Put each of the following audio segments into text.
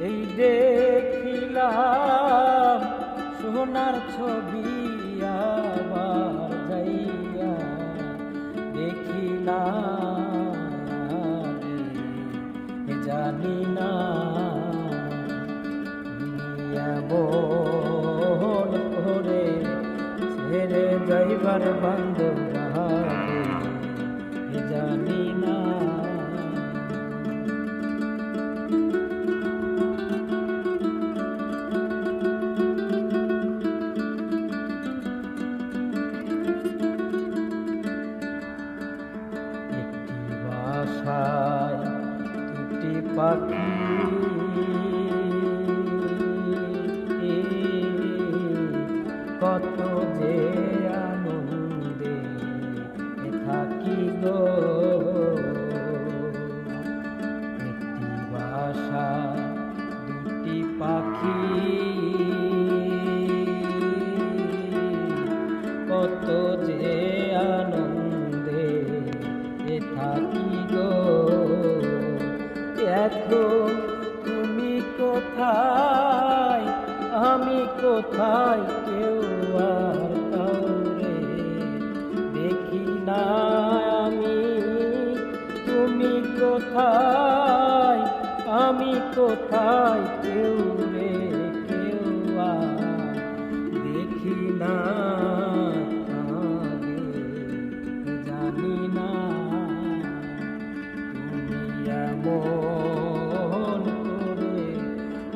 এই দেখিলাম সোনার ছবি আবার যাইয়া দেখিলাম জানি না এমন করে ছেড়ে যাইবার বান্ধব জানি না। বাসায় দুটি পাখি কত যে আনন্দে থাকি গো, একটি বাসায় দুটি পাখি কত যে আনন্দে থাকি গো। এখন তুমি কোথায় আমি কোথায় কেউ আর কাউরে দেখি না আমি, তুমি কোথায় আমি কোথায় কেউ রে কেউ আর দেখি না। জানি না মন করে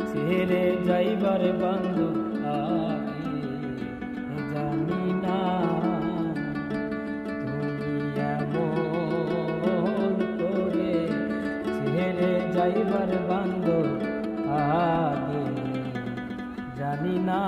ছেড়ে যাইবার বান্ধব জানি না তুমি এমন করে ছেড়ে যাইবার বান্ধব আগে জানি না।